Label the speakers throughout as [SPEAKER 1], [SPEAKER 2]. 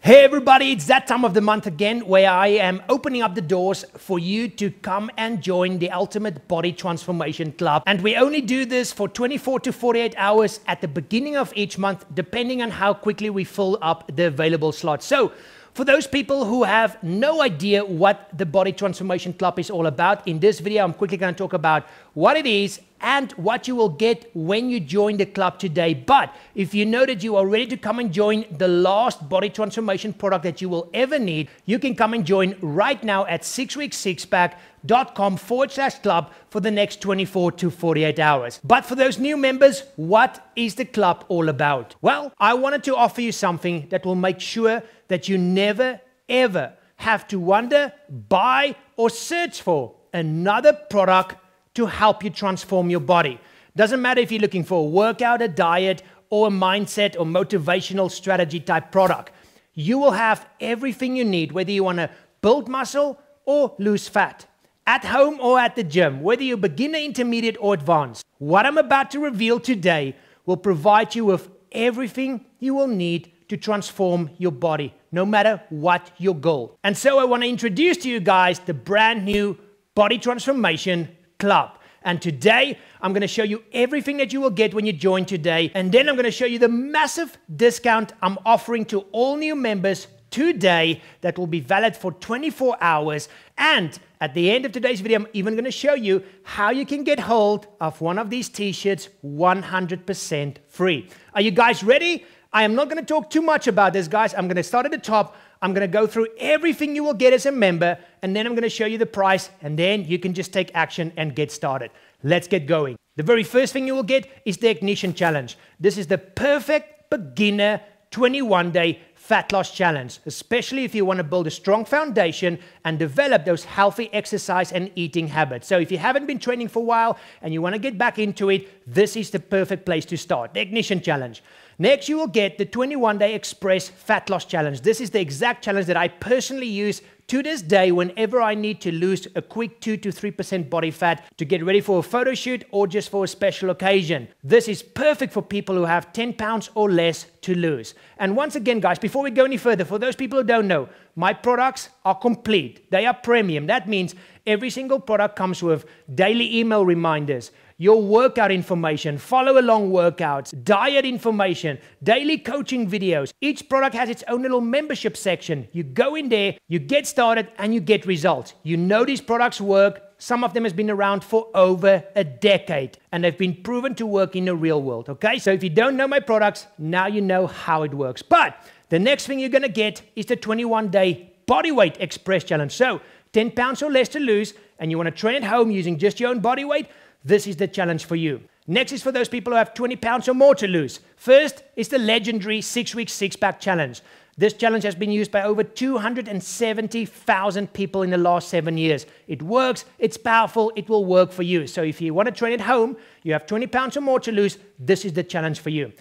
[SPEAKER 1] Hey everybody, it's that time of the month again where I am opening up the doors for you to come and join the Ultimate Body Transformation Club. And we only do this for 24 to 48 hours at the beginning of each month, depending on how quickly we fill up the available slots. So for those people who have no idea what the Body Transformation Club is all about, in this video I'm quickly going to talk about what it is and what you will get when you join the club today. But if you know that you are ready to come and join the last body transformation product that you will ever need, you can come and join right now at 6weeksixpack.com/club for the next 24 to 48 hours. But for those new members, what is the club all about? Well, I wanted to offer you something that will make sure that you never, ever have to wonder, buy, or search for another product to help you transform your body. Doesn't matter if you're looking for a workout, a diet, or a mindset or motivational strategy type product. You will have everything you need, whether you want to build muscle or lose fat, at home or at the gym, whether you're beginner, intermediate, or advanced. What I'm about to reveal today will provide you with everything you will need to transform your body, no matter what your goal. And so I want to introduce to you guys the brand new Body Transformation Club. And today I'm going to show you everything that you will get when you join today, and then I'm going to show you the massive discount I'm offering to all new members today that will be valid for 24 hours. And at the end of today's video, I'm even going to show you how you can get hold of one of these t-shirts 100% free. Are you guys ready? I am not going to talk too much about this, guys. I'm going to start at the top. I'm going to go through everything you will get as a member, and then I'm going to show you the price, and then you can just take action and get started. Let's get going. The very first thing you will get is the Ignition Challenge. This is the perfect beginner 21-day fat loss challenge, especially if you want to build a strong foundation and develop those healthy exercise and eating habits. So if you haven't been training for a while and you want to get back into it, this is the perfect place to start, the Ignition Challenge. Next, you will get the 21-day Express Fat Loss Challenge. This is the exact challenge that I personally use to this day whenever I need to lose a quick 2 to 3% body fat to get ready for a photo shoot or just for a special occasion. This is perfect for people who have 10 pounds or less to lose. And once again, guys, before we go any further, for those people who don't know, my products are complete. They are premium. That means every single product comes with daily email reminders, your workout information, follow along workouts, diet information, daily coaching videos. Each product has its own little membership section. You go in there, you get started, and you get results. You know these products work. Some of them has been around for over a decade, and they've been proven to work in the real world, okay? So if you don't know my products, now you know how it works. But the next thing you're gonna get is the 21-day Bodyweight Express Challenge. So 10 pounds or less to lose, and you wanna train at home using just your own body weight, this is the challenge for you. Next is for those people who have 20 pounds or more to lose. First is the legendary 6-week six-pack challenge. This challenge has been used by over 270,000 people in the last 7 years. It works, it's powerful, it will work for you. So if you want to train at home, you have 20 pounds or more to lose, this is the challenge for you.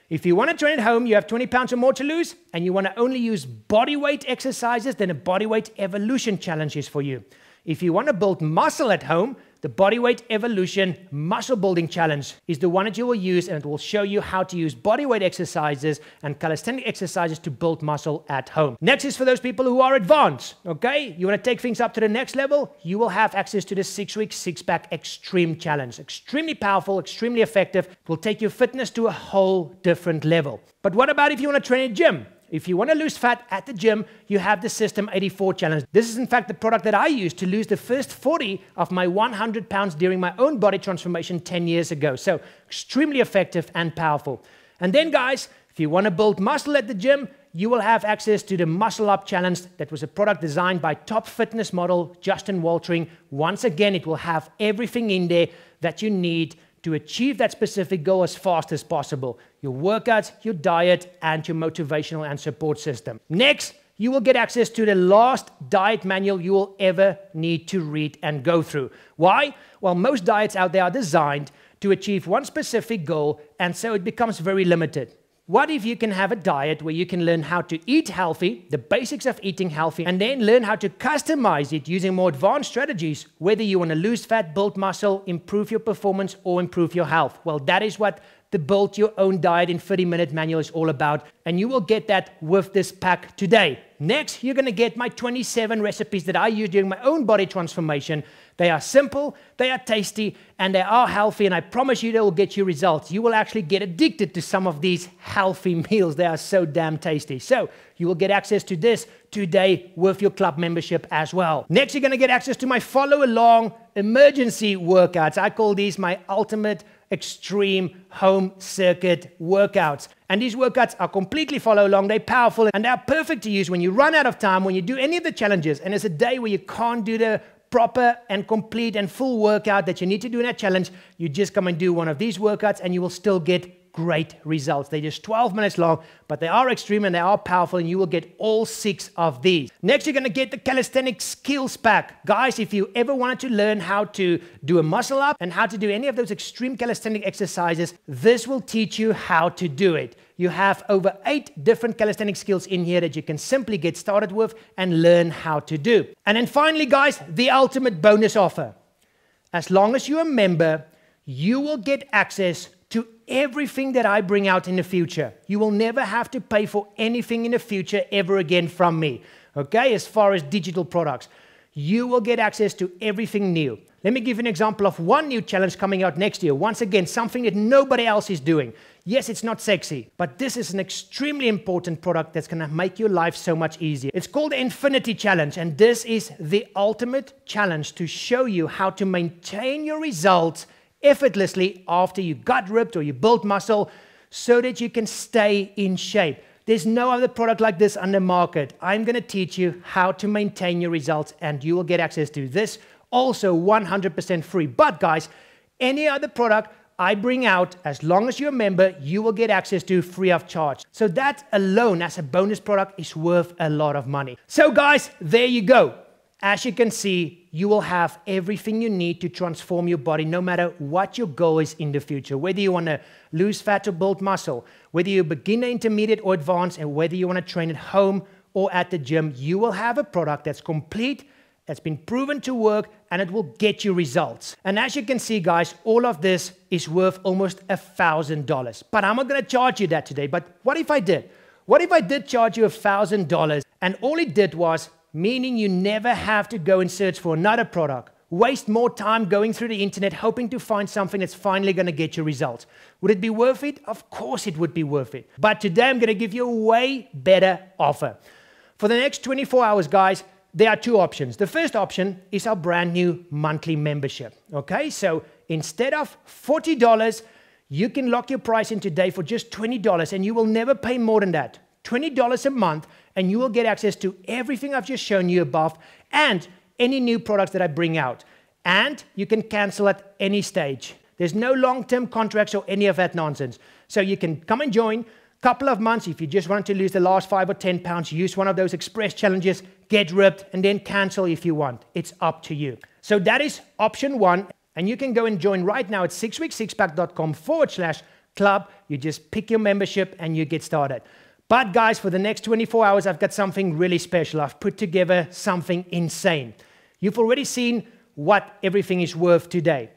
[SPEAKER 1] If you want to train at home, you have 20 pounds or more to lose, and you want to only use body weight exercises, then a Bodyweight Evolution Challenge is for you. If you want to build muscle at home, the Bodyweight Evolution Muscle Building Challenge is the one that you will use, and it will show you how to use bodyweight exercises and calisthenic exercises to build muscle at home. Next is for those people who are advanced, okay? You want to take things up to the next level, you will have access to the 6-week six-pack Extreme Challenge. Extremely powerful, extremely effective. It will take your fitness to a whole different level. But what about if you want to train at gym? If you want to lose fat at the gym, you have the System 84 Challenge. This is in fact the product that I used to lose the first 40 of my 100 pounds during my own body transformation 10 years ago. So extremely effective and powerful. And then guys, if you want to build muscle at the gym, you will have access to the Muscle Up Challenge. That was a product designed by top fitness model Justin Waltering. Once again, it will have everything in there that you need to achieve that specific goal as fast as possible. Your workouts, your diet, and your motivational and support system. Next, you will get access to the last diet manual you will ever need to read and go through. Why? Well, most diets out there are designed to achieve one specific goal, and so it becomes very limited. What if you can have a diet where you can learn how to eat healthy, the basics of eating healthy, and then learn how to customize it using more advanced strategies, whether you want to lose fat, build muscle, improve your performance, or improve your health? Well, that is what the Build Your Own Diet in 30-minute manual is all about, and you will get that with this pack today. Next, you're going to get my 27 recipes that I use during my own body transformation. They are simple, they are tasty, and they are healthy, and I promise you they will get you results. You will actually get addicted to some of these healthy meals. They are so damn tasty. So you will get access to this today with your club membership as well. Next, you're going to get access to my follow-along emergency workouts. I call these my ultimate extreme home circuit workouts. And these workouts are completely follow along. They're powerful and they're perfect to use when you run out of time, when you do any of the challenges, and there's a day where you can't do the proper and complete and full workout that you need to do in a challenge. You just come and do one of these workouts and you will still get great results. They're just 12 minutes long, but they are extreme and they are powerful, and you will get all 6 of these. Next, you're going to get the Calisthenics Skills Pack. Guys, if you ever wanted to learn how to do a muscle up and how to do any of those extreme calisthenic exercises, this will teach you how to do it. You have over 8 different calisthenic skills in here that you can simply get started with and learn how to do. And then finally, guys, the ultimate bonus offer. As long as you're a member, you will get access to everything that I bring out in the future. You will never have to pay for anything in the future ever again from me. Okay, as far as digital products, you will get access to everything new. Let me give you an example of one new challenge coming out next year. Once again, something that nobody else is doing. Yes, it's not sexy, but this is an extremely important product that's going to make your life so much easier. It's called the Infinity Challenge, and this is the ultimate challenge to show you how to maintain your results effortlessly after you got ripped or you built muscle, so that you can stay in shape. There's no other product like this on the market. I'm going to teach you how to maintain your results, and you will get access to this also 100% free. But guys, any other product I bring out, as long as you're a member, you will get access to free of charge. So that alone as a bonus product is worth a lot of money. So guys, there you go. As you can see, you will have everything you need to transform your body, no matter what your goal is in the future. Whether you want to lose fat or build muscle, whether you're beginner, intermediate, or advanced, and whether you want to train at home or at the gym, you will have a product that's complete, that's been proven to work, and it will get you results. And as you can see, guys, all of this is worth almost $1,000. But I'm not going to charge you that today. But what if I did? What if I did charge you $1,000, and all it did was, meaning you never have to go and search for another product, waste more time going through the internet hoping to find something that's finally going to get you results. Would it be worth it? Of course it would be worth it. But today I'm going to give you a way better offer. For the next 24 hours, guys, there are 2 options. The first option is our brand new monthly membership. Okay, so instead of $40, you can lock your price in today for just $20, and you will never pay more than that. $20 a month, and you will get access to everything I've just shown you above and any new products that I bring out. And you can cancel at any stage. There's no long-term contracts or any of that nonsense. So you can come and join. Couple of months, if you just want to lose the last 5 or 10 pounds, use one of those express challenges, get ripped, and then cancel if you want. It's up to you. So that is option 1. And you can go and join right now at 6weeksixpack.com/club. You just pick your membership and you get started. But guys, for the next 24 hours, I've got something really special. I've put together something insane. You've already seen what everything is worth today.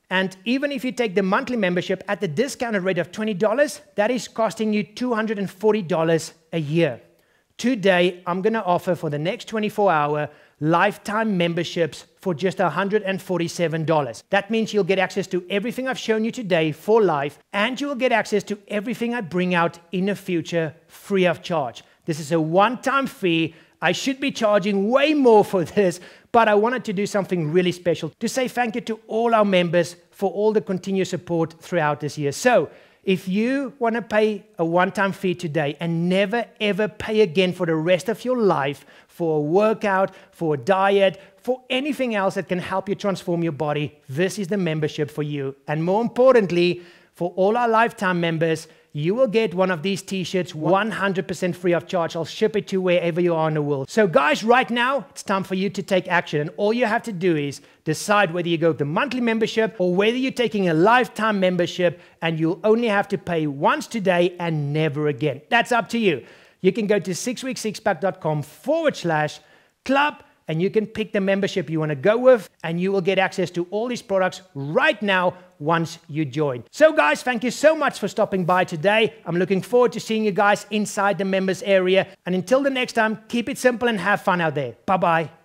[SPEAKER 1] And even if you take the monthly membership at the discounted rate of $20, that is costing you $240 a year. Today, I'm going to offer for the next 24-hour lifetime memberships for just $147. That means you'll get access to everything I've shown you today for life, and you will get access to everything I bring out in the future free of charge. This is a one-time fee. I should be charging way more for this, but I wanted to do something really special to say thank you to all our members for all the continued support throughout this year. So if you want to pay a one-time fee today and never ever pay again for the rest of your life, for a workout, for a diet, for anything else that can help you transform your body, this is the membership for you. And more importantly, for all our lifetime members, you will get one of these t-shirts 100% free of charge. I'll ship it to wherever you are in the world. So guys, right now, it's time for you to take action. And all you have to do is decide whether you go with the monthly membership or whether you're taking a lifetime membership, and you'll only have to pay once today and never again. That's up to you. You can go to 6weeksixpack.com/club and you can pick the membership you want to go with, and you will get access to all these products right now once you join. So guys, thank you so much for stopping by today. I'm looking forward to seeing you guys inside the members area. And until the next time, keep it simple and have fun out there. Bye-bye.